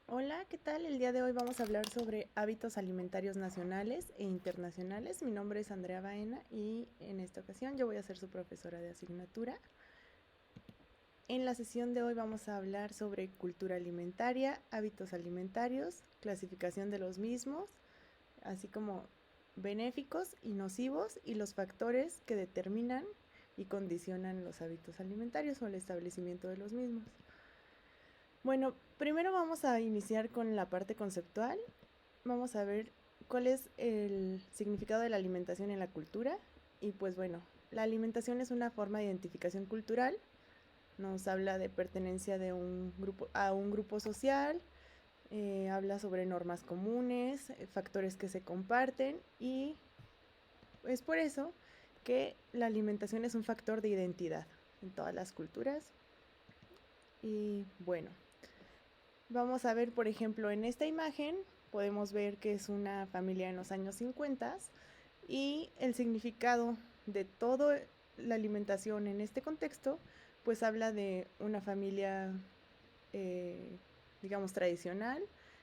Hola, ¿qué tal? El día de hoy vamos a hablar sobre hábitos alimentarios nacionales e internacionales. Mi nombre es Andrea Baena y en esta ocasión yo voy a ser su profesora de asignatura. En la sesión de hoy vamos a hablar sobre cultura alimentaria, hábitos alimentarios, clasificación de los mismos, así como benéficos y nocivos y los factores que determinan y condicionan los hábitos alimentarios o el establecimiento de los mismos. Bueno, primero vamos a iniciar con la parte conceptual. Vamos a ver cuál es el significado de la alimentación en la cultura. Y pues bueno, la alimentación es una forma de identificación cultural. Nos habla de pertenencia de a un grupo social, habla sobre normas comunes, factores que se comparten y es por eso que la alimentación es un factor de identidad en todas las culturas. Y bueno, vamos a ver, por ejemplo, en esta imagen podemos ver que es una familia en los años 50 y el significado de toda la alimentación en este contexto, pues habla de una familia, eh, digamos, tradicional,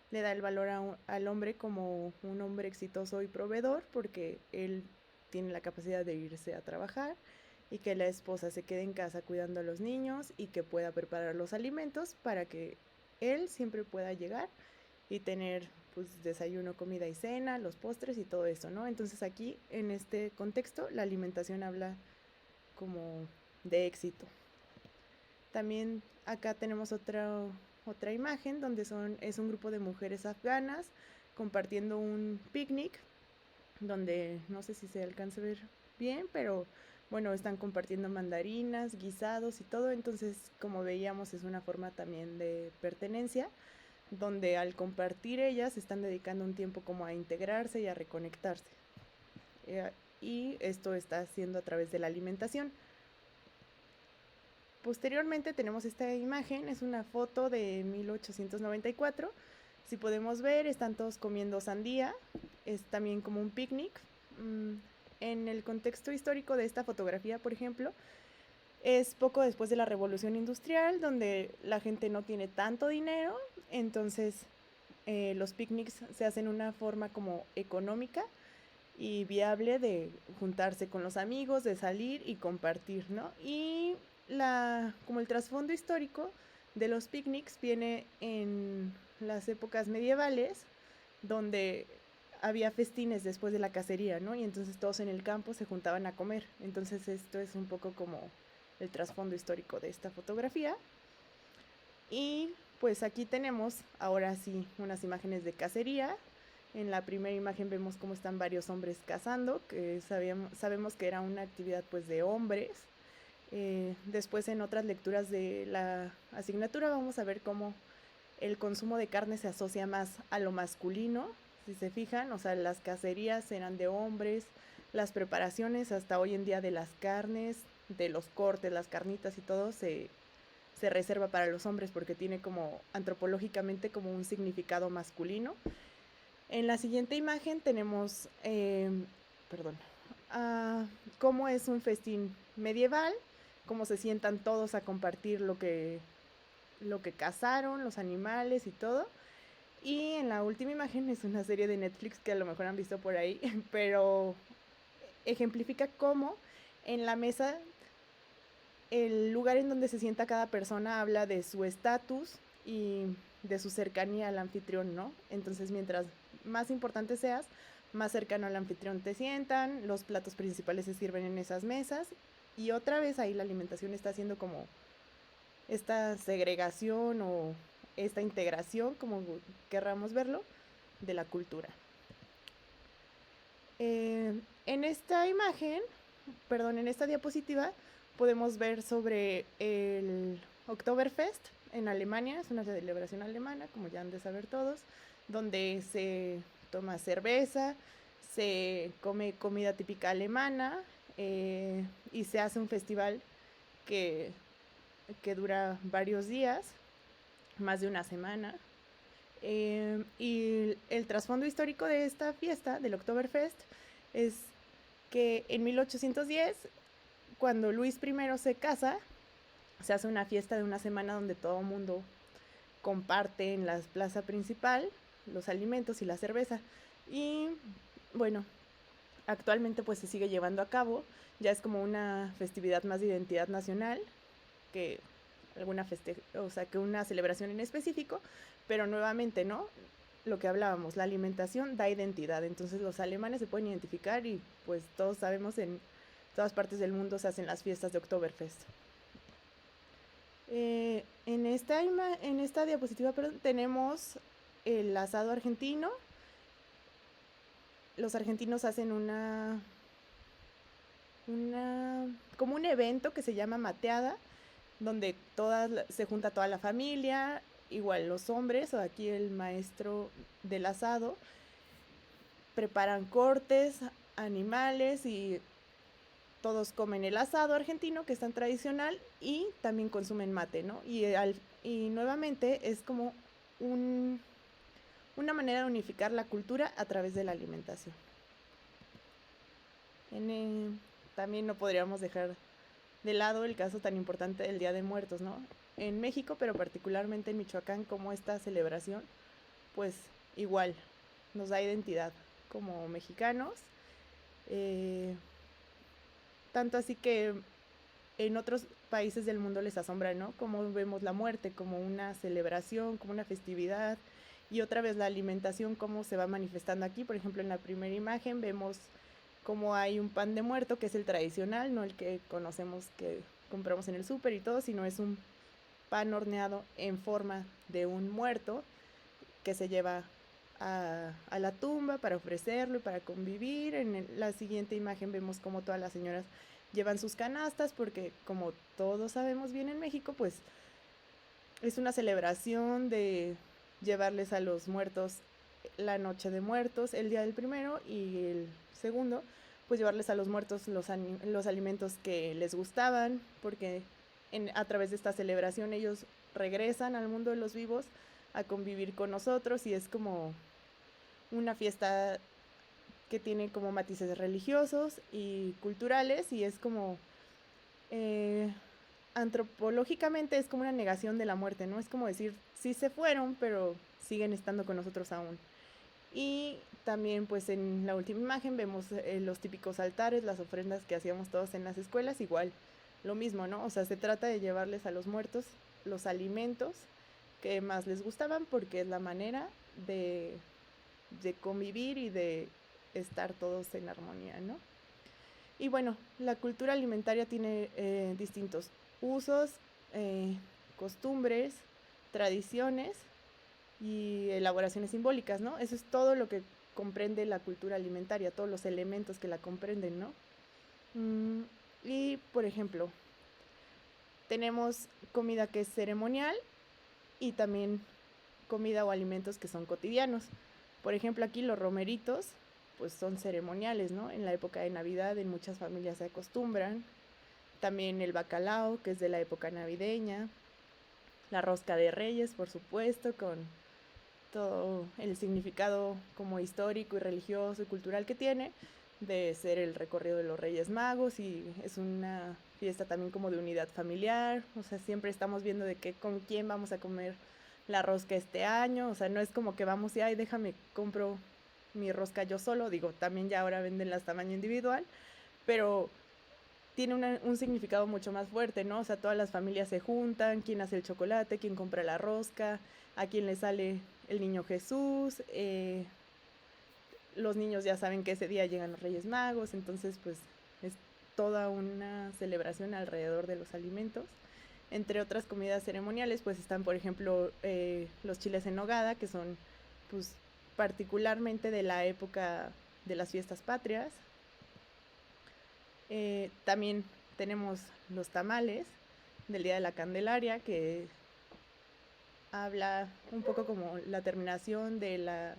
le da el valor al hombre como un hombre exitoso y proveedor porque él tiene la capacidad de irse a trabajar y que la esposa se quede en casa cuidando a los niños y que pueda preparar los alimentos para que él siempre pueda llegar y tener pues desayuno, comida y cena, los postres y todo eso, ¿no? Entonces aquí en este contexto la alimentación habla como de éxito. También acá tenemos otra imagen donde es un grupo de mujeres afganas compartiendo un picnic donde no sé si se alcanza a ver bien, pero bueno, están compartiendo mandarinas, guisados y todo, entonces como veíamos es una forma también de pertenencia, donde al compartir ellas están dedicando un tiempo como a integrarse y a reconectarse. Y esto está haciendo a través de la alimentación. Posteriormente tenemos esta imagen, es una foto de 1894. Si podemos ver, están todos comiendo sandía, es también como un picnic. En el contexto histórico de esta fotografía, por ejemplo, es poco después de la Revolución Industrial, donde la gente no tiene tanto dinero, entonces los picnics se hacen de una forma como económica y viable de juntarse con los amigos, de salir y compartir, ¿no? Y como el trasfondo histórico de los picnics viene en las épocas medievales, donde había festines después de la cacería, ¿no? Y entonces todos en el campo se juntaban a comer. Entonces esto es un poco como el trasfondo histórico de esta fotografía. Y pues aquí tenemos ahora sí unas imágenes de cacería. En la primera imagen vemos cómo están varios hombres cazando, que sabemos que era una actividad pues de hombres. Después en otras lecturas de la asignatura vamos a ver cómo el consumo de carne se asocia más a lo masculino, si se fijan, o sea, las cacerías eran de hombres, las preparaciones hasta hoy en día de las carnes, de los cortes, las carnitas y todo se reserva para los hombres porque tiene como antropológicamente como un significado masculino. En la siguiente imagen tenemos, perdón, uh, cómo es un festín medieval, cómo se sientan todos a compartir lo que cazaron, los animales y todo. Y en la última imagen es una serie de Netflix que a lo mejor han visto por ahí, pero ejemplifica cómo en la mesa el lugar en donde se sienta cada persona habla de su estatus y de su cercanía al anfitrión, ¿no? Entonces, mientras más importante seas, más cercano al anfitrión te sientan, los platos principales se sirven en esas mesas y otra vez ahí la alimentación está haciendo como esta segregación o esta integración, como querramos verlo, de la cultura. En esta imagen, perdón, en esta diapositiva podemos ver sobre el Oktoberfest en Alemania, es una celebración alemana, como ya han de saber todos, donde se toma cerveza, se come comida típica alemana y se hace un festival que, que dura varios días, más de una semana. Y el trasfondo histórico de esta fiesta, del Oktoberfest, es que en 1810, cuando Luis I se casa, se hace una fiesta de una semana donde todo el mundo comparte en la plaza principal los alimentos y la cerveza. Y bueno, actualmente pues se sigue llevando a cabo, ya es como una festividad más de identidad nacional que que una celebración en específico, pero nuevamente, ¿no? Lo que hablábamos, la alimentación da identidad, entonces los alemanes se pueden identificar y pues todos sabemos en todas partes del mundo se hacen las fiestas de Oktoberfest. En esta diapositiva tenemos el asado argentino. Los argentinos hacen como un evento que se llama mateada, donde se junta toda la familia, igual los hombres, o aquí el maestro del asado, preparan cortes, animales y todos comen el asado argentino, que es tan tradicional, y también consumen mate, ¿no? Y nuevamente es como una manera de unificar la cultura a través de la alimentación. También no podríamos dejar de lado el caso tan importante del Día de Muertos, ¿no? En México, pero particularmente en Michoacán, como esta celebración, pues igual nos da identidad como mexicanos. Tanto así que en otros países del mundo les asombra, ¿no? Cómo vemos la muerte como una celebración, como una festividad, y otra vez la alimentación, cómo se va manifestando aquí. Por ejemplo, en la primera imagen vemos cómo hay un pan de muerto, que es el tradicional, no el que conocemos que compramos en el súper y todo, sino es un pan horneado en forma de un muerto que se lleva a la tumba para ofrecerlo y para convivir. En la siguiente imagen vemos cómo todas las señoras llevan sus canastas, porque como todos sabemos bien en México, pues es una celebración de llevarles a los muertos la noche de muertos, el día del primero, y el segundo, pues llevarles a los muertos los alimentos que les gustaban, porque a través de esta celebración ellos regresan al mundo de los vivos a convivir con nosotros, y es como una fiesta que tiene como matices religiosos y culturales, y es como antropológicamente es como una negación de la muerte, ¿no? Es como decir, sí se fueron, pero siguen estando con nosotros aún. Y también pues en la última imagen vemos los típicos altares, las ofrendas que hacíamos todos en las escuelas, igual lo mismo, ¿no? O sea, se trata de llevarles a los muertos los alimentos que más les gustaban, porque es la manera de convivir y de estar todos en armonía, ¿no? Y bueno, la cultura alimentaria tiene distintos usos, costumbres, tradiciones y elaboraciones simbólicas, ¿no? Eso es todo lo que comprende la cultura alimentaria, todos los elementos que la comprenden, ¿no? Y, por ejemplo, tenemos comida que es ceremonial y también comida o alimentos que son cotidianos. Por ejemplo, aquí los romeritos, pues son ceremoniales, ¿no? En la época de Navidad en muchas familias se acostumbran. También el bacalao, que es de la época navideña. La rosca de Reyes, por supuesto, con todo el significado como histórico y religioso y cultural que tiene, de ser el recorrido de los Reyes Magos, y es una fiesta también como de unidad familiar. O sea, siempre estamos viendo de con quién vamos a comer la rosca este año. O sea, no es como que vamos y, ay, déjame, compro mi rosca yo solo. Digo, también ya ahora venden las tamaño individual, pero tiene un significado mucho más fuerte, ¿no? O sea, todas las familias se juntan, quién hace el chocolate, quién compra la rosca, a quién le sale el niño Jesús. Los niños ya saben que ese día llegan los Reyes Magos, entonces pues es toda una celebración alrededor de los alimentos. Entre otras comidas ceremoniales pues están, por ejemplo, los chiles en nogada, que son pues particularmente de la época de las fiestas patrias. También tenemos los tamales del Día de la Candelaria, que habla un poco como la terminación de la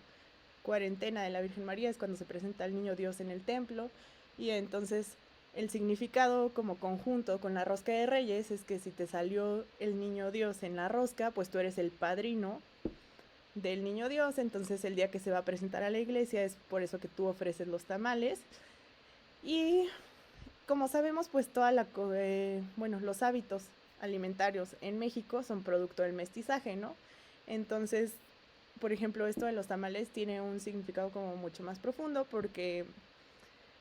cuarentena de la Virgen María, es cuando se presenta el niño Dios en el templo, y entonces el significado como conjunto con la rosca de Reyes es que si te salió el niño Dios en la rosca, pues tú eres el padrino del niño Dios. Entonces el día que se va a presentar a la iglesia es por eso que tú ofreces los tamales. Y como sabemos, pues los hábitos alimentarios en México son producto del mestizaje, ¿no? Entonces, por ejemplo, esto de los tamales tiene un significado como mucho más profundo porque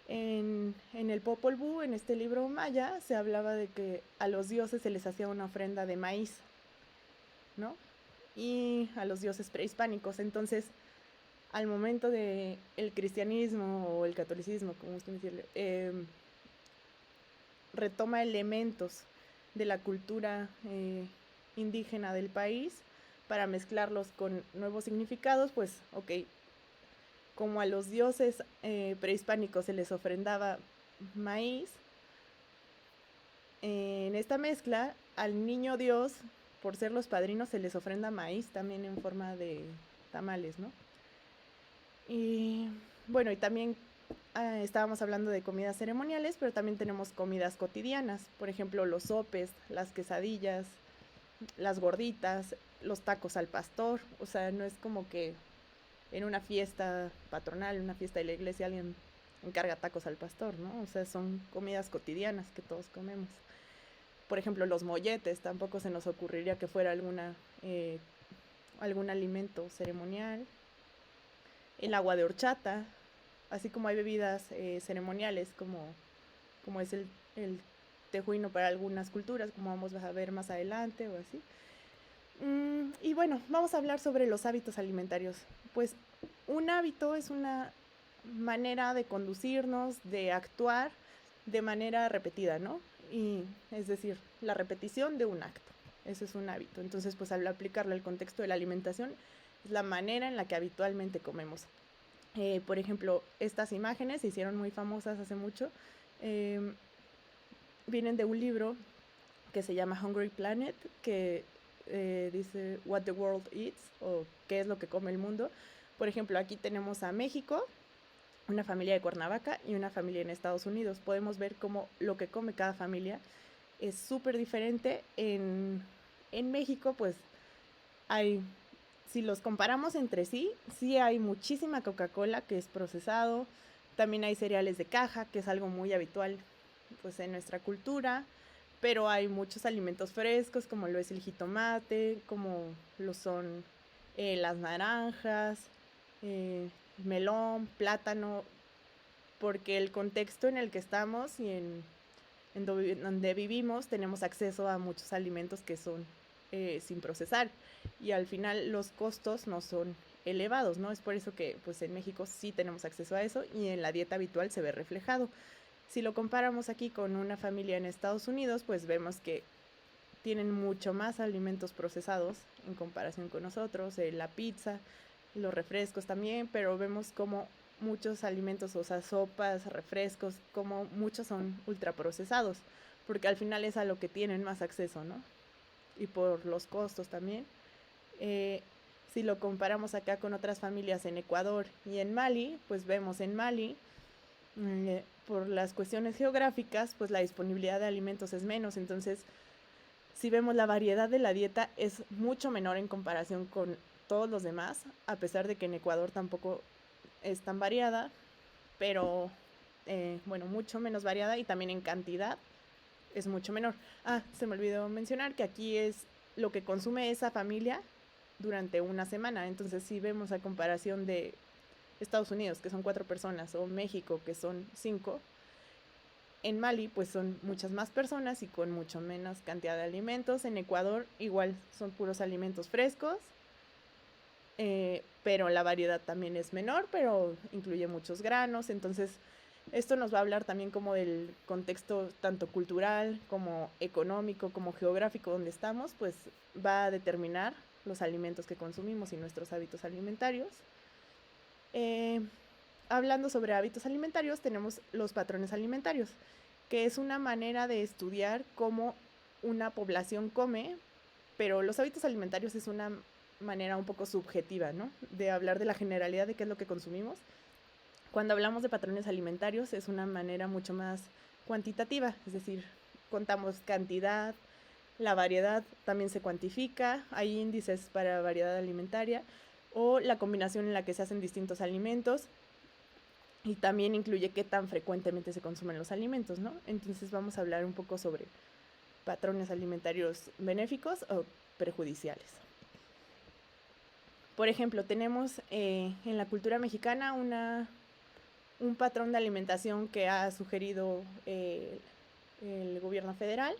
en el Popol Vuh, en este libro maya, se hablaba de que a los dioses se les hacía una ofrenda de maíz, ¿no? Y a los dioses prehispánicos. Entonces, al momento de el cristianismo o el catolicismo, como usted decirle, retoma elementos de la cultura indígena del país para mezclarlos con nuevos significados, pues, ok, como a los dioses prehispánicos se les ofrendaba maíz, en esta mezcla al niño Dios, por ser los padrinos, se les ofrenda maíz también en forma de tamales, ¿no? Y bueno, y también estábamos hablando de comidas ceremoniales, pero también tenemos comidas cotidianas, por ejemplo, los sopes, las quesadillas, las gorditas, los tacos al pastor. O sea, no es como que en una fiesta patronal, en una fiesta de la iglesia, alguien encarga tacos al pastor, ¿no? O sea, son comidas cotidianas que todos comemos. Por ejemplo, los molletes, tampoco se nos ocurriría que fuera algún alimento ceremonial. El agua de horchata, así como hay bebidas ceremoniales, como es el tejuino para algunas culturas, como vamos a ver más adelante o así. Y bueno, vamos a hablar sobre los hábitos alimentarios. Pues un hábito es una manera de conducirnos, de actuar de manera repetida, ¿no? Y es decir, la repetición de un acto. Eso es un hábito. Entonces, pues al aplicarlo al contexto de la alimentación, es la manera en la que habitualmente comemos. Por ejemplo, estas imágenes se hicieron muy famosas hace mucho. Vienen de un libro que se llama Hungry Planet, que dice What the World Eats, o qué es lo que come el mundo. Por ejemplo, aquí tenemos a México, una familia de Cuernavaca y una familia en Estados Unidos. Podemos ver cómo lo que come cada familia es súper diferente. En México, pues, si los comparamos entre sí, sí hay muchísima Coca-Cola que es procesado. También hay cereales de caja, que es algo muy habitual, pues, en nuestra cultura. Pero hay muchos alimentos frescos, como lo es el jitomate, como lo son las naranjas, melón, plátano, porque el contexto en el que estamos y en donde vivimos tenemos acceso a muchos alimentos que son sin procesar, y al final los costos no son elevados, ¿no? Es por eso que pues en México sí tenemos acceso a eso y en la dieta habitual se ve reflejado. Si lo comparamos aquí con una familia en Estados Unidos, pues vemos que tienen mucho más alimentos procesados en comparación con nosotros, la pizza, los refrescos también, pero vemos como muchos alimentos, o sea, sopas, refrescos, como muchos son ultraprocesados, porque al final es a lo que tienen más acceso, ¿no? Y por los costos también. Si lo comparamos acá con otras familias en Ecuador y en Mali, pues vemos en Mali, por las cuestiones geográficas, pues la disponibilidad de alimentos es menos. Entonces, si vemos la variedad de la dieta es mucho menor en comparación con todos los demás, a pesar de que en Ecuador tampoco es tan variada, pero bueno, mucho menos variada, y también en cantidad es mucho menor. Se me olvidó mencionar que aquí es lo que consume esa familia durante una semana. Entonces, si vemos a comparación de Estados Unidos, que son 4 personas, o México, que son 5, en Mali pues son muchas más personas y con mucho menos cantidad de alimentos. En Ecuador igual son puros alimentos frescos, pero la variedad también es menor, pero incluye muchos granos. Entonces esto nos va a hablar también como del contexto tanto cultural como económico como geográfico donde estamos, pues va a determinar los alimentos que consumimos y nuestros hábitos alimentarios. Hablando sobre hábitos alimentarios, tenemos los patrones alimentarios, que es una manera de estudiar cómo una población come, pero los hábitos alimentarios es una manera un poco subjetiva, ¿no? De hablar de la generalidad de qué es lo que consumimos. Cuando hablamos de patrones alimentarios es una manera mucho más cuantitativa, es decir, contamos cantidad, la variedad también se cuantifica, hay índices para variedad alimentaria o la combinación en la que se hacen distintos alimentos, y también incluye qué tan frecuentemente se consumen los alimentos, ¿no? Entonces vamos a hablar un poco sobre patrones alimentarios benéficos o perjudiciales. Por ejemplo, tenemos en la cultura mexicana un patrón de alimentación que ha sugerido el gobierno federal,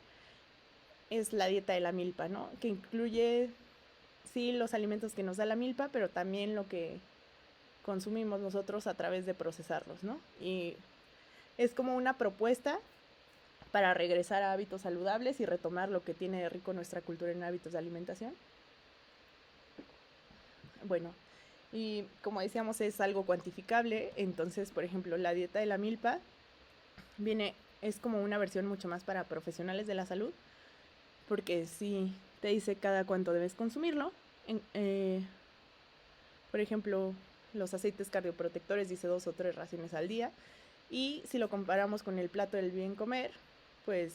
es la dieta de la milpa, ¿no? Que incluye, sí, los alimentos que nos da la milpa, pero también lo que consumimos nosotros a través de procesarlos, ¿no? Y es como una propuesta para regresar a hábitos saludables y retomar lo que tiene de rico nuestra cultura en hábitos de alimentación. Bueno, y como decíamos, es algo cuantificable. Entonces, por ejemplo, la dieta de la milpa es como una versión mucho más para profesionales de la salud, porque sí te dice cada cuánto debes consumirlo. Por ejemplo, los aceites cardioprotectores dice 2 o 3 raciones al día. Y si lo comparamos con el plato del bien comer, pues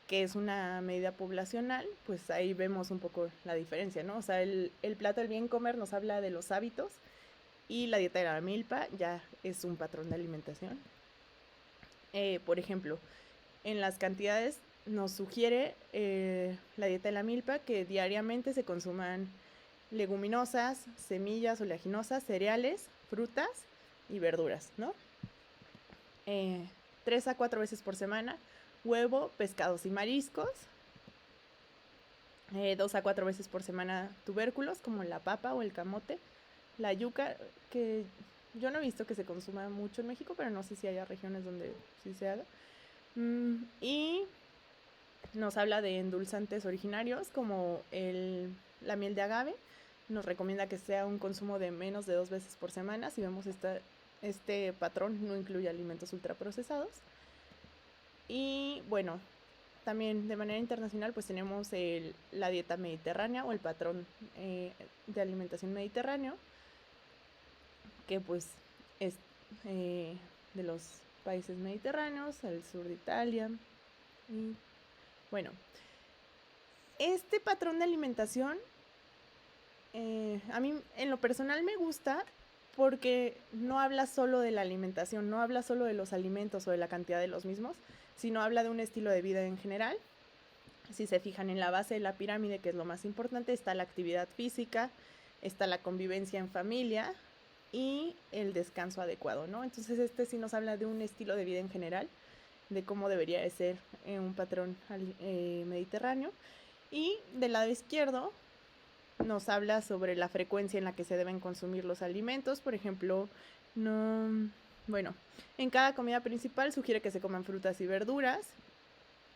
que es una medida poblacional, pues ahí vemos un poco la diferencia, ¿no? O sea, el plato del bien comer nos habla de los hábitos y la dieta de la milpa ya es un patrón de alimentación. Por ejemplo, en las cantidades nos sugiere la dieta de la milpa que diariamente se consuman leguminosas, semillas oleaginosas, cereales, frutas y verduras, ¿no? 3 a 4 veces por semana, huevo, pescados y mariscos. 2 a 4 veces por semana tubérculos como la papa o el camote, la yuca, que yo no he visto que se consuma mucho en México, pero no sé si haya regiones donde sí se haga. Y nos habla de endulzantes originarios como la miel de agave. Nos recomienda que sea un consumo de menos de 2 veces por semana. Si vemos este patrón, no incluye alimentos ultraprocesados. Y bueno, también de manera internacional pues tenemos la dieta mediterránea o el patrón de alimentación mediterráneo, que pues es de los países mediterráneos, al sur de Italia. Y bueno, este patrón de alimentación a mí en lo personal me gusta porque no habla solo de la alimentación, no habla solo de los alimentos o de la cantidad de los mismos, sino habla de un estilo de vida en general. Si se fijan en la base de la pirámide, que es lo más importante, está la actividad física, está la convivencia en familia y el descanso adecuado, ¿no? Entonces sí nos habla de un estilo de vida en general, de cómo debería de ser un patrón mediterráneo. Y del lado izquierdo nos habla sobre la frecuencia en la que se deben consumir los alimentos. Por ejemplo, en cada comida principal sugiere que se coman frutas y verduras,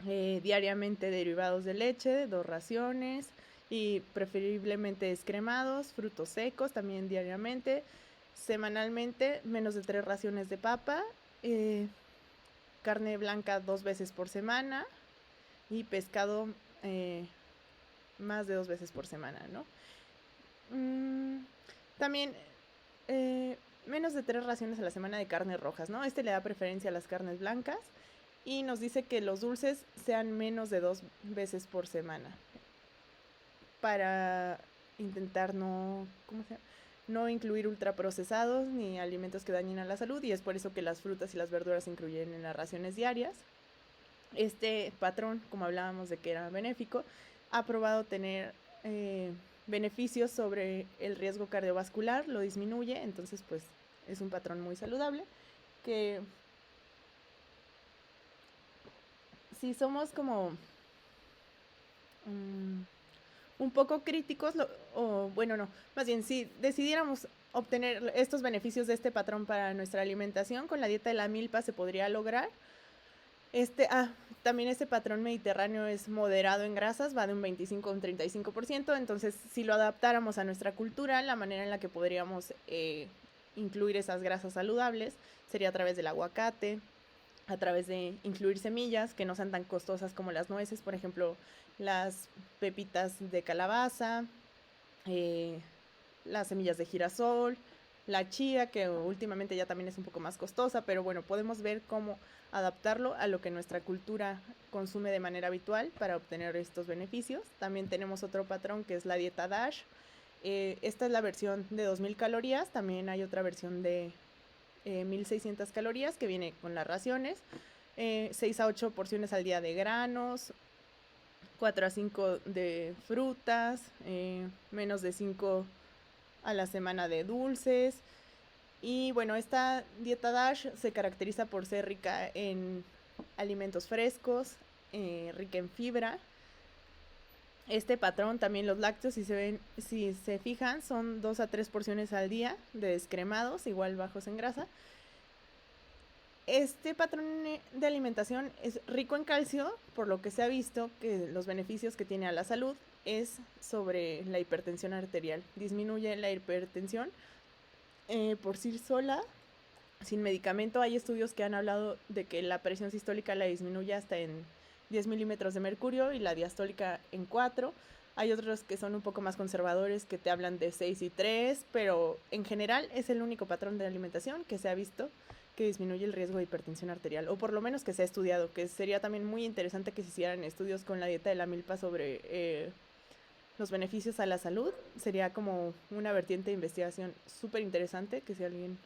diariamente derivados de leche, 2 raciones y preferiblemente descremados, frutos secos también diariamente, semanalmente menos de 3 raciones de papa, carne blanca 2 veces por semana y pescado más de 2 veces por semana, ¿no? También menos de 3 raciones a la semana de carnes rojas, ¿no? Le da preferencia a las carnes blancas y nos dice que los dulces sean menos de 2 veces por semana para intentar no incluir ultraprocesados ni alimentos que dañen a la salud, y es por eso que las frutas y las verduras se incluyen en las raciones diarias. Este patrón, como hablábamos de que era benéfico, ha probado tener beneficios sobre el riesgo cardiovascular, lo disminuye, entonces pues es un patrón muy saludable que si somos como un poco críticos, más bien si decidiéramos obtener estos beneficios de este patrón para nuestra alimentación, con la dieta de la milpa se podría lograr. También este patrón mediterráneo es moderado en grasas, va de un 25 a un 35%, entonces si lo adaptáramos a nuestra cultura, la manera en la que podríamos incluir esas grasas saludables sería a través del aguacate, a través de incluir semillas que no sean tan costosas como las nueces, por ejemplo, las pepitas de calabaza, las semillas de girasol, la chía, que últimamente ya también es un poco más costosa, pero bueno, podemos ver cómo adaptarlo a lo que nuestra cultura consume de manera habitual para obtener estos beneficios. También tenemos otro patrón que es la dieta DASH. Esta es la versión de 2000 calorías, también hay otra versión de 1600 calorías que viene con las raciones, 6 a 8 porciones al día de granos, 4 a 5 de frutas, menos de 5 a la semana de dulces. Y bueno, esta dieta DASH se caracteriza por ser rica en alimentos frescos, rica en fibra. Este patrón, también los lácteos, si se fijan, son 2 a 3 porciones al día de descremados, igual bajos en grasa. Este patrón de alimentación es rico en calcio, por lo que se ha visto que los beneficios que tiene a la salud es sobre la hipertensión arterial. Disminuye la hipertensión por sí sola, sin medicamento. Hay estudios que han hablado de que la presión sistólica la disminuye hasta en 10 milímetros de mercurio y la diastólica en 4. Hay otros que son un poco más conservadores que te hablan de 6 y 3, pero en general es el único patrón de alimentación que se ha visto que disminuye el riesgo de hipertensión arterial, o por lo menos que se ha estudiado, que sería también muy interesante que se hicieran estudios con la dieta de la milpa sobre los beneficios a la salud. Sería como una vertiente de investigación súper interesante, que si alguien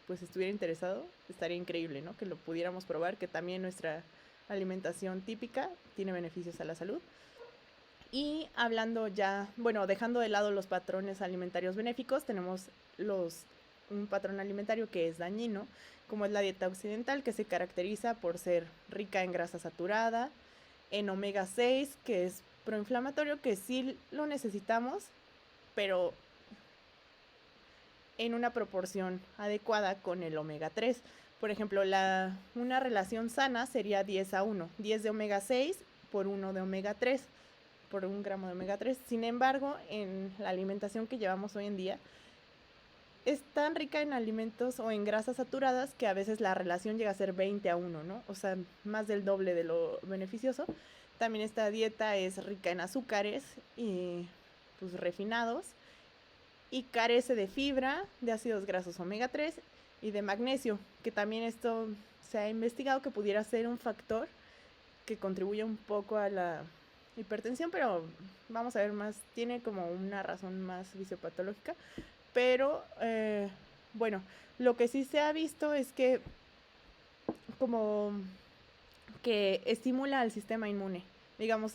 pues estuviera interesado, estaría increíble, ¿no? Que lo pudiéramos probar, que también nuestra alimentación típica tiene beneficios a la salud. Y hablando ya, bueno, dejando de lado los patrones alimentarios benéficos, tenemos un patrón alimentario que es dañino, como es la dieta occidental, que se caracteriza por ser rica en grasa saturada, en omega 6, que es proinflamatorio, que sí lo necesitamos, pero en una proporción adecuada con el omega 3. Por ejemplo, una relación sana sería 10 a 1, 10 de omega 6 por 1 de omega 3, por 1 gramo de omega 3. Sin embargo, en la alimentación que llevamos hoy en día, es tan rica en alimentos o en grasas saturadas que a veces la relación llega a ser 20 a 1, ¿no? O sea, más del doble de lo beneficioso. También esta dieta es rica en azúcares y pues refinados, y carece de fibra, de ácidos grasos omega 3 y de magnesio, que también esto se ha investigado que pudiera ser un factor que contribuye un poco a la hipertensión, pero vamos a ver más, tiene como una razón más fisiopatológica. Pero bueno, lo que sí se ha visto es que como que estimula al sistema inmune. Digamos,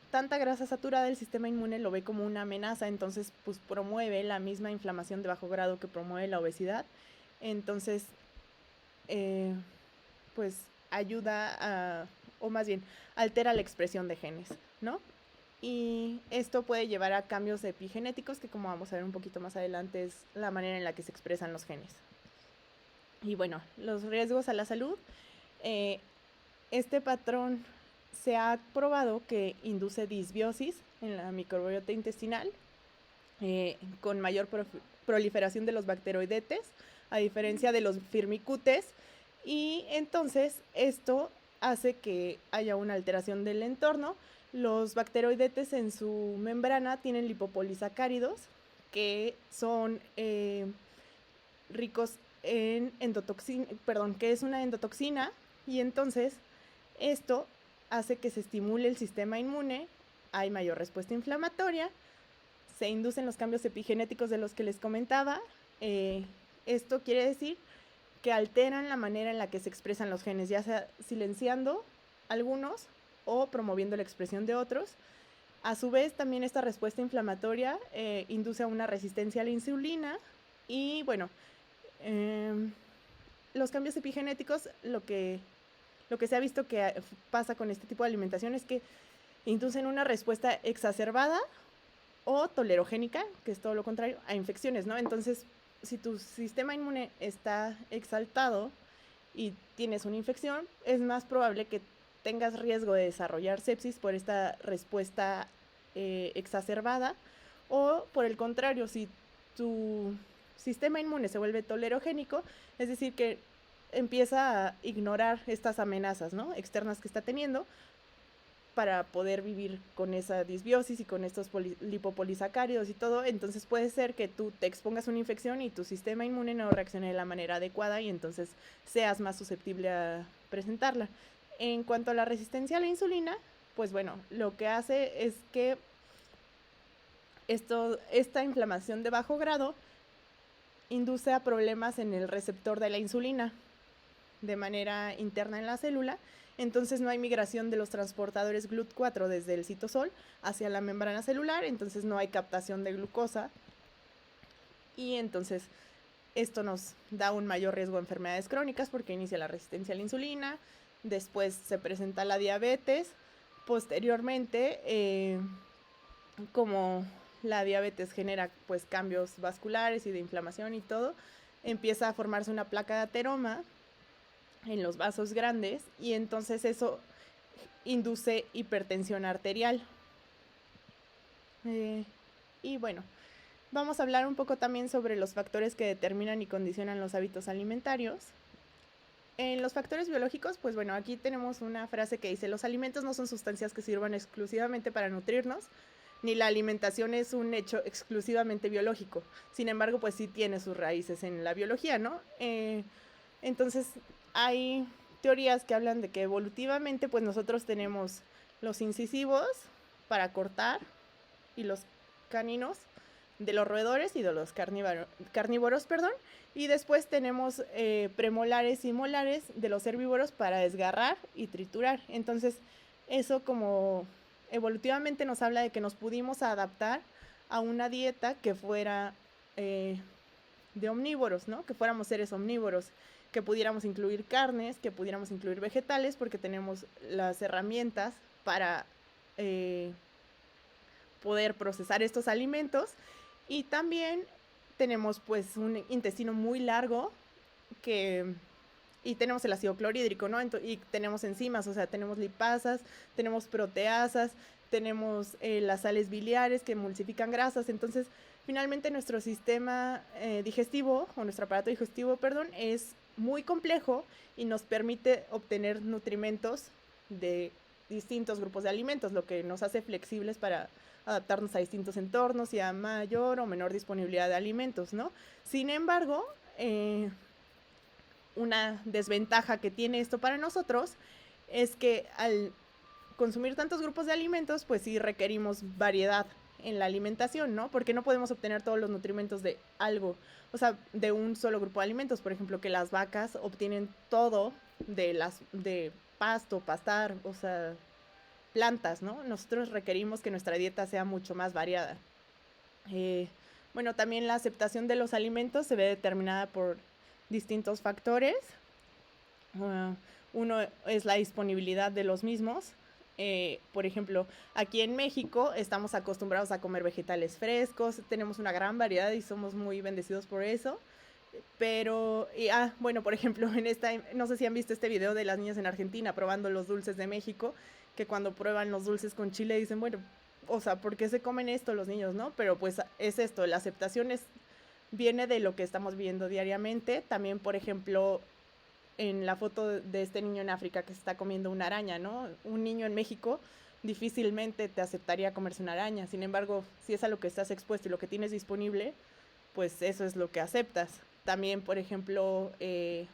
tanta grasa saturada, el sistema inmune lo ve como una amenaza, entonces pues promueve la misma inflamación de bajo grado que promueve la obesidad. Entonces, pues ayuda o más bien, altera la expresión de genes, ¿no? Y esto puede llevar a cambios epigenéticos, que como vamos a ver un poquito más adelante es la manera en la que se expresan los genes. Y bueno, los riesgos a la salud. Este patrón se ha probado que induce disbiosis en la microbiota intestinal, con mayor proliferación de los bacteroidetes, a diferencia de los firmicutes, y entonces esto hace que haya una alteración del entorno. Los bacteroidetes en su membrana tienen lipopolisacáridos, que son ricos en endotoxina, que es una endotoxina, y entonces esto hace que se estimule el sistema inmune, hay mayor respuesta inflamatoria, se inducen los cambios epigenéticos de los que les comentaba. Esto quiere decir que alteran la manera en la que se expresan los genes, ya sea silenciando algunos o promoviendo la expresión de otros. A su vez, también esta respuesta inflamatoria induce a una resistencia a la insulina. Y bueno, los cambios epigenéticos, lo que se ha visto que pasa con este tipo de alimentación es que inducen una respuesta exacerbada o tolerogénica, que es todo lo contrario, a infecciones, ¿no? Entonces, si tu sistema inmune está exaltado y tienes una infección, es más probable que tengas riesgo de desarrollar sepsis por esta respuesta exacerbada, o por el contrario, si tu sistema inmune se vuelve tolerogénico, es decir, que empieza a ignorar estas amenazas, ¿no?, externas que está teniendo, para poder vivir con esa disbiosis y con estos lipopolisacáridos y todo. Entonces puede ser que tú te expongas a una infección y tu sistema inmune no reaccione de la manera adecuada y entonces seas más susceptible a presentarla. En cuanto a la resistencia a la insulina, pues bueno, lo que hace es que esta inflamación de bajo grado induce a problemas en el receptor de la insulina de manera interna en la célula. Entonces no hay migración de los transportadores GLUT4 desde el citosol hacia la membrana celular, entonces no hay captación de glucosa y entonces esto nos da un mayor riesgo de enfermedades crónicas porque inicia la resistencia a la insulina, después se presenta la diabetes, posteriormente, como la diabetes genera pues cambios vasculares y de inflamación y todo, empieza a formarse una placa de ateroma en los vasos grandes y entonces eso induce hipertensión arterial. Y bueno, vamos a hablar un poco también sobre los factores que determinan y condicionan los hábitos alimentarios. En los factores biológicos, pues bueno, aquí tenemos una frase que dice: los alimentos no son sustancias que sirvan exclusivamente para nutrirnos, ni la alimentación es un hecho exclusivamente biológico. Sin embargo, pues sí tiene sus raíces en la biología, ¿no? Entonces, hay teorías que hablan de que evolutivamente, pues nosotros tenemos los incisivos para cortar y los caninos de los roedores y de los carnívoros, y después tenemos premolares y molares de los herbívoros para desgarrar y triturar. Entonces, eso como evolutivamente nos habla de que nos pudimos adaptar a una dieta que fuera de omnívoros, ¿no? Que fuéramos seres omnívoros, que pudiéramos incluir carnes, que pudiéramos incluir vegetales, porque tenemos las herramientas para poder procesar estos alimentos. Y también tenemos pues un intestino muy largo y tenemos el ácido clorhídrico, ¿no? Y tenemos enzimas, o sea, tenemos lipasas, tenemos proteasas, tenemos las sales biliares que emulsifican grasas. Entonces, finalmente nuestro sistema digestivo, o nuestro aparato digestivo, es muy complejo y nos permite obtener nutrimentos de distintos grupos de alimentos, lo que nos hace flexibles para adaptarnos a distintos entornos y a mayor o menor disponibilidad de alimentos, ¿no? Sin embargo, una desventaja que tiene esto para nosotros es que al consumir tantos grupos de alimentos, pues sí requerimos variedad en la alimentación, ¿no? Porque no podemos obtener todos los nutrimentos de algo, o sea, de un solo grupo de alimentos. Por ejemplo, que las vacas obtienen todo de pasto, pastar, o sea, plantas, ¿no? Nosotros requerimos que nuestra dieta sea mucho más variada. Bueno, también la aceptación de los alimentos se ve determinada por distintos factores. Uno es la disponibilidad de los mismos. Por ejemplo, aquí en México estamos acostumbrados a comer vegetales frescos, tenemos una gran variedad y somos muy bendecidos por eso. Pero, bueno, por ejemplo, no sé si han visto este video de las niñas en Argentina probando los dulces de México, que cuando prueban los dulces con chile dicen, bueno, o sea, ¿por qué se comen esto los niños, no? Pero pues es esto, la aceptación viene de lo que estamos viendo diariamente. También, por ejemplo, en la foto de este niño en África que se está comiendo una araña, ¿no? Un niño en México difícilmente te aceptaría comerse una araña. Sin embargo, si es a lo que estás expuesto y lo que tienes disponible, pues eso es lo que aceptas. También, por ejemplo, el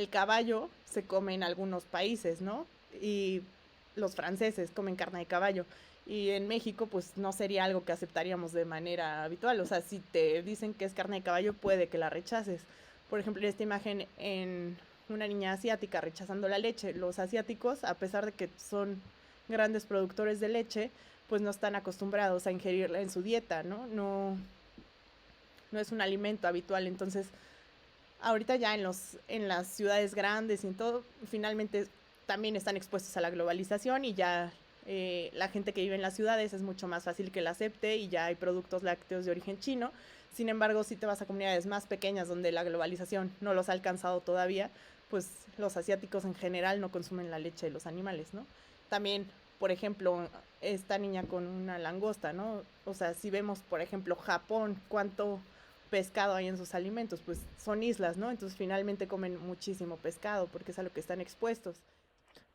caballo se come en algunos países, ¿no? Y los franceses comen carne de caballo. Y en México, pues no sería algo que aceptaríamos de manera habitual. O sea, si te dicen que es carne de caballo, puede que la rechaces. Por ejemplo, en esta imagen, en una niña asiática rechazando la leche. Los asiáticos, a pesar de que son grandes productores de leche, pues no están acostumbrados a ingerirla en su dieta, ¿no? No es un alimento habitual. Entonces, ahorita ya en las ciudades grandes y en todo, finalmente también están expuestos a la globalización y ya la gente que vive en las ciudades es mucho más fácil que la acepte y ya hay productos lácteos de origen chino. Sin embargo, si te vas a comunidades más pequeñas donde la globalización no los ha alcanzado todavía, pues los asiáticos en general no consumen la leche de los animales, ¿no? También, por ejemplo, esta niña con una langosta, ¿no? O sea, si vemos, por ejemplo, Japón, cuánto pescado hay en sus alimentos, pues son islas, ¿no? Entonces finalmente comen muchísimo pescado porque es a lo que están expuestos.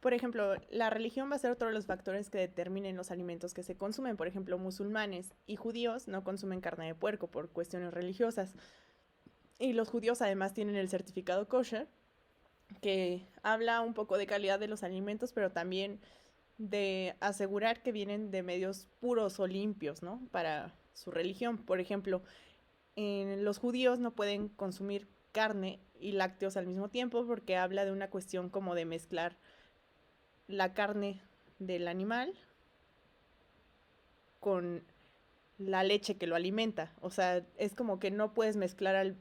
Por ejemplo, la religión va a ser otro de los factores que determinen los alimentos que se consumen. Por ejemplo, musulmanes y judíos no consumen carne de puerco por cuestiones religiosas. Y los judíos además tienen el certificado kosher, que habla un poco de calidad de los alimentos, pero también de asegurar que vienen de medios puros o limpios, ¿no? Para su religión. Por ejemplo, los judíos no pueden consumir carne y lácteos al mismo tiempo porque habla de una cuestión como de mezclar la carne del animal con la leche que lo alimenta. O sea, es como que no puedes mezclar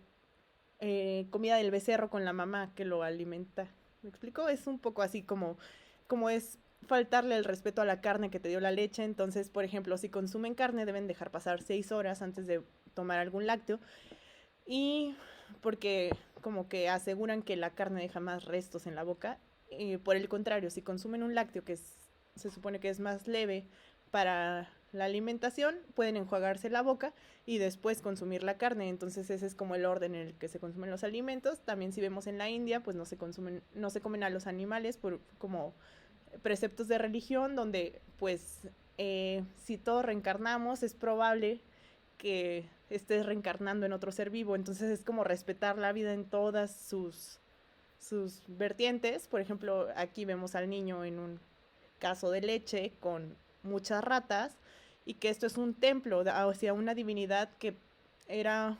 comida del becerro con la mamá que lo alimenta. ¿Me explico? Es un poco así como es faltarle el respeto a la carne que te dio la leche. Entonces, por ejemplo, si consumen carne deben dejar pasar 6 horas antes de tomar algún lácteo. Y porque como que aseguran que la carne deja más restos en la boca. Por el contrario, si consumen un lácteo se supone que es más leve para la alimentación, pueden enjuagarse la boca y después consumir la carne. Entonces ese es como el orden en el que se consumen los alimentos. También si vemos en la India, pues no se comen a los animales por como preceptos de religión, donde pues si todos reencarnamos es probable que estés reencarnando en otro ser vivo. Entonces es como respetar la vida en todas sus vertientes. Por ejemplo, aquí vemos al niño en un caso de leche con muchas ratas y que esto es un templo hacia una divinidad que era,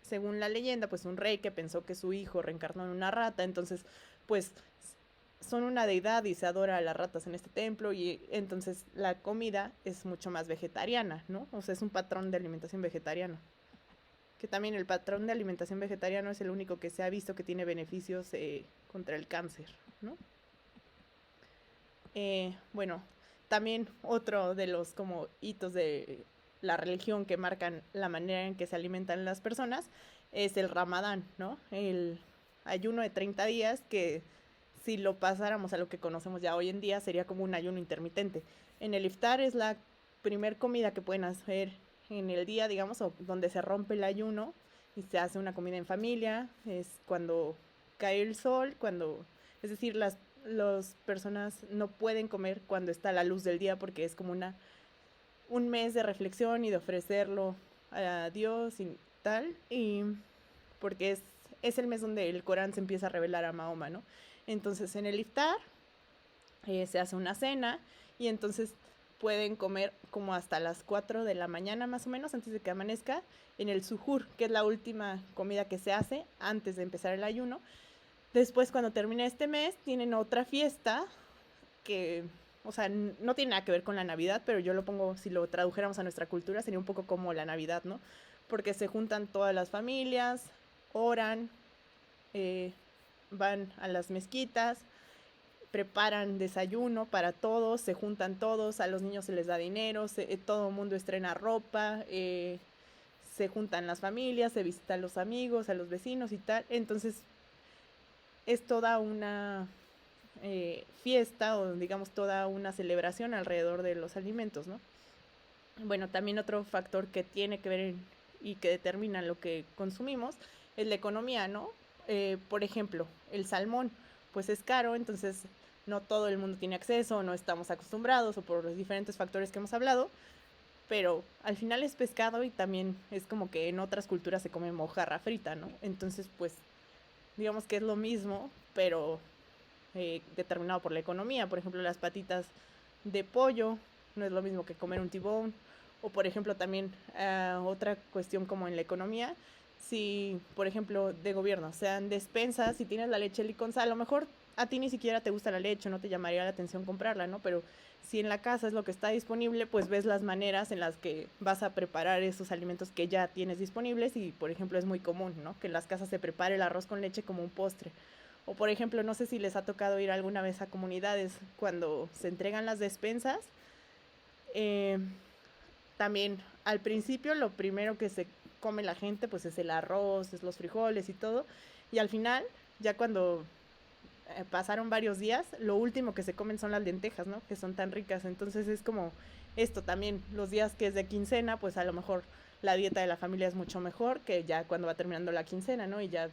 según la leyenda, pues un rey que pensó que su hijo reencarnó en una rata. Entonces pues son una deidad y se adora a las ratas en este templo, y entonces la comida es mucho más vegetariana, ¿no? O sea, es un patrón de alimentación vegetariano. Que también el patrón de alimentación vegetariano es el único que se ha visto que tiene beneficios contra el cáncer, ¿no? Bueno, también otro de los como hitos de la religión que marcan la manera en que se alimentan las personas es el Ramadán, ¿no? El ayuno de 30 días que si lo pasáramos a lo que conocemos ya hoy en día sería como un ayuno intermitente. En el iftar es la primer comida que pueden hacer en el día, digamos, o donde se rompe el ayuno y se hace una comida en familia. Es cuando cae el sol, es decir, las personas no pueden comer cuando está la luz del día porque es como un mes de reflexión y de ofrecerlo a Dios y tal, y porque es el mes donde el Corán se empieza a revelar a Mahoma, ¿no? Entonces en el iftar se hace una cena y entonces pueden comer como hasta las 4 de la mañana más o menos antes de que amanezca en el suhur, que es la última comida que se hace antes de empezar el ayuno. Después, cuando termine este mes, tienen otra fiesta que, o sea, no tiene nada que ver con la Navidad, pero yo lo pongo, si lo tradujéramos a nuestra cultura, sería un poco como la Navidad, ¿no? Porque se juntan todas las familias, oran, eh, van a las mezquitas, preparan desayuno para todos, se juntan todos, a los niños se les da dinero, todo el mundo estrena ropa, se juntan las familias, se visitan a los amigos, a los vecinos y tal. Entonces es toda una fiesta o digamos toda una celebración alrededor de los alimentos, ¿no? Bueno, también otro factor que tiene que ver y que determina lo que consumimos es la economía, ¿no? Por ejemplo, el salmón, pues es caro, entonces no todo el mundo tiene acceso, no estamos acostumbrados o por los diferentes factores que hemos hablado, pero al final es pescado y también es como que en otras culturas se come mojarra frita, ¿no? Entonces, pues, digamos que es lo mismo, pero determinado por la economía. Por ejemplo, las patitas de pollo no es lo mismo que comer un tibón. O por ejemplo también otra cuestión como en la economía, si por ejemplo de gobierno sean despensas, si tienes la leche liconza, a lo mejor a ti ni siquiera te gusta la leche, no te llamaría la atención comprarla, ¿no? Pero si en la casa es lo que está disponible, pues ves las maneras en las que vas a preparar esos alimentos que ya tienes disponibles. Y por ejemplo es muy común, ¿no? Que en las casas se prepare el arroz con leche como un postre. O por ejemplo, no sé si les ha tocado ir alguna vez a comunidades cuando se entregan las despensas. Eh, También al principio lo primero que se come la gente pues es el arroz, es los frijoles y todo. Y al final, ya cuando pasaron varios días, lo último que se comen son las lentejas, ¿no? Que son tan ricas. Entonces es como esto también, los días que es de quincena, pues a lo mejor la dieta de la familia es mucho mejor que ya cuando va terminando la quincena, ¿no? Y ya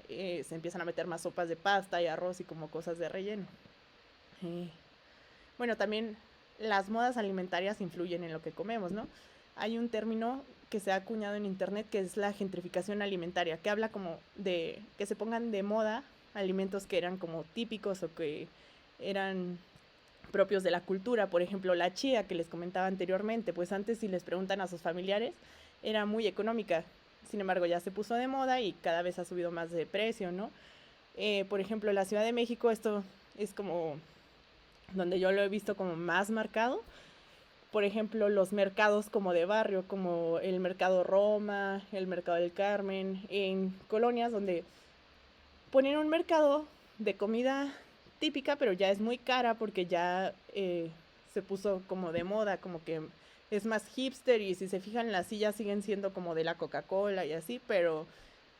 se empiezan a meter más sopas de pasta y arroz y como cosas de relleno. Eh, bueno, también las modas alimentarias influyen en lo que comemos, ¿no? Hay un término que se ha acuñado en internet que es la gentrificación alimentaria, que habla como de que se pongan de moda alimentos que eran como típicos o que eran propios de la cultura. Por ejemplo, la chía que les comentaba anteriormente, pues antes si les preguntan a sus familiares era muy económica, sin embargo ya se puso de moda y cada vez ha subido más de precio, ¿no? Por ejemplo, en la Ciudad de México esto es como donde yo lo he visto como más marcado. por ejemplo, los mercados como de barrio, como el Mercado Roma, el Mercado del Carmen, en colonias donde ponen un mercado de comida típica, pero ya es muy cara porque ya se puso como de moda, como que es más hipster, y si se fijan las sillas siguen siendo como de la Coca-Cola y así, pero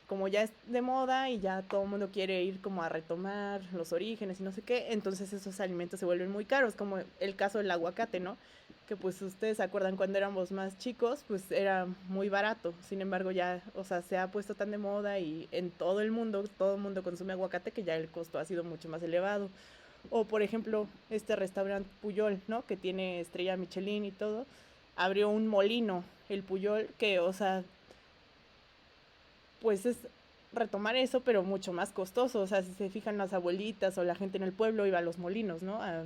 como ya es de moda y ya todo el mundo quiere ir como a retomar los orígenes y no sé qué, entonces esos alimentos se vuelven muy caros, como el caso del aguacate, ¿no? Que pues ustedes se acuerdan cuando éramos más chicos, pues era muy barato, sin embargo ya, o sea, se ha puesto tan de moda y en todo el mundo consume aguacate, que ya el costo ha sido mucho más elevado. O por ejemplo, este restaurante Puyol, ¿no? Que tiene estrella Michelin y todo, abrió un molino, el Puyol, que, o sea, pues es retomar eso, pero mucho más costoso. O sea, si se fijan las abuelitas o la gente en el pueblo iba a los molinos, ¿no? A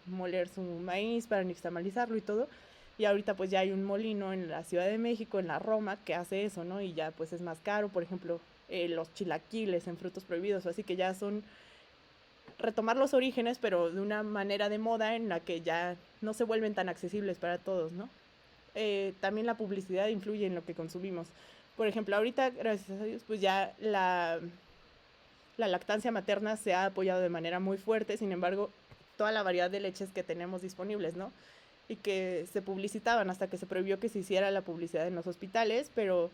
moler su maíz para nixtamalizarlo y todo. Y ahorita pues ya hay un molino en la Ciudad de México, en la Roma, que hace eso, ¿no? Y ya pues es más caro, por ejemplo, los chilaquiles en Frutos Prohibidos, así que ya son retomar los orígenes, pero de una manera de moda en la que ya no se vuelven tan accesibles para todos, ¿no? También la publicidad influye en lo que consumimos. Por ejemplo, ahorita, gracias a Dios, pues ya la lactancia materna se ha apoyado de manera muy fuerte, sin embargo, toda la variedad de leches que tenemos disponibles, ¿no? Y que se publicitaban hasta que se prohibió que se hiciera la publicidad en los hospitales, pero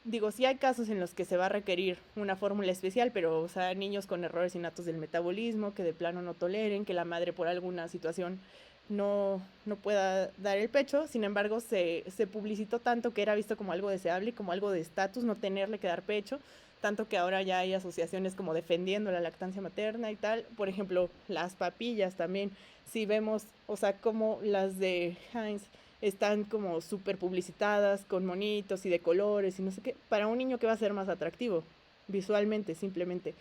digo, sí hay casos en los que se va a requerir una fórmula especial, pero, o sea, niños con errores innatos del metabolismo, que de plano no toleren, que la madre por alguna situación no pueda dar el pecho. Sin embargo, se publicitó tanto que era visto como algo deseable y como algo de estatus no tenerle que dar pecho, tanto que ahora ya hay asociaciones como defendiendo la lactancia materna y tal. Por ejemplo, las papillas también, si vemos, o sea, como las de Heinz están como súper publicitadas con monitos y de colores y no sé qué, para un niño que va a ser más atractivo visualmente, simplemente.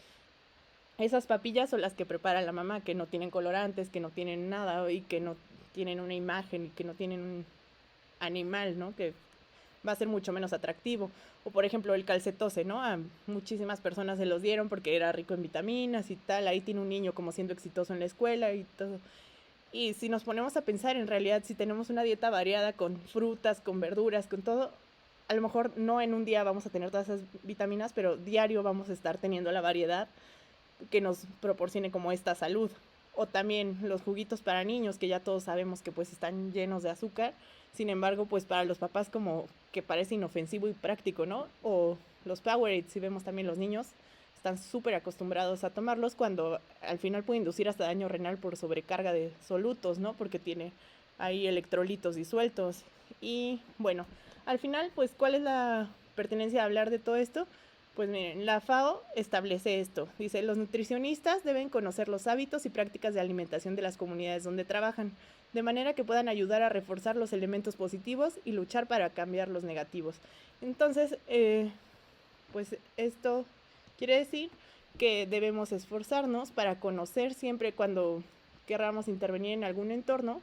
Esas papillas son las que prepara la mamá, que no tienen colorantes, que no tienen nada y que no tienen una imagen y que no tienen un animal, ¿no? Que va a ser mucho menos atractivo. O por ejemplo el calcetose, ¿no? A muchísimas personas se los dieron porque era rico en vitaminas y tal. Ahí tiene un niño como siendo exitoso en la escuela y todo. Y si nos ponemos a pensar, en realidad, si tenemos una dieta variada con frutas, con verduras, con todo, a lo mejor no en un día vamos a tener todas esas vitaminas, pero diario vamos a estar teniendo la variedad que nos proporcione como esta salud. O también los juguitos para niños, que ya todos sabemos que pues están llenos de azúcar. Sin embargo, pues para los papás como que parece inofensivo y práctico, ¿no? O los Powerade, si vemos también los niños, están súper acostumbrados a tomarlos, cuando al final puede inducir hasta daño renal por sobrecarga de solutos, ¿no? Porque tiene ahí electrolitos disueltos. Y bueno, al final, pues, ¿cuál es la pertenencia de hablar de todo esto? Pues miren, la FAO establece esto. Dice, los nutricionistas deben conocer los hábitos y prácticas de alimentación de las comunidades donde trabajan, de manera que puedan ayudar a reforzar los elementos positivos y luchar para cambiar los negativos. Entonces, pues esto quiere decir que debemos esforzarnos para conocer siempre, cuando queramos intervenir en algún entorno,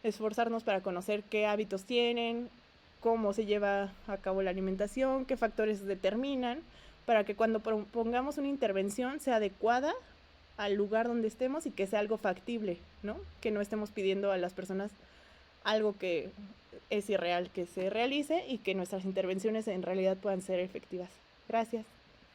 esforzarnos para conocer qué hábitos tienen, cómo se lleva a cabo la alimentación, qué factores determinan, para que cuando pongamos una intervención sea adecuada al lugar donde estemos y que sea algo factible, ¿no? Que no estemos pidiendo a las personas algo que es irreal que se realice, y que nuestras intervenciones en realidad puedan ser efectivas. Gracias.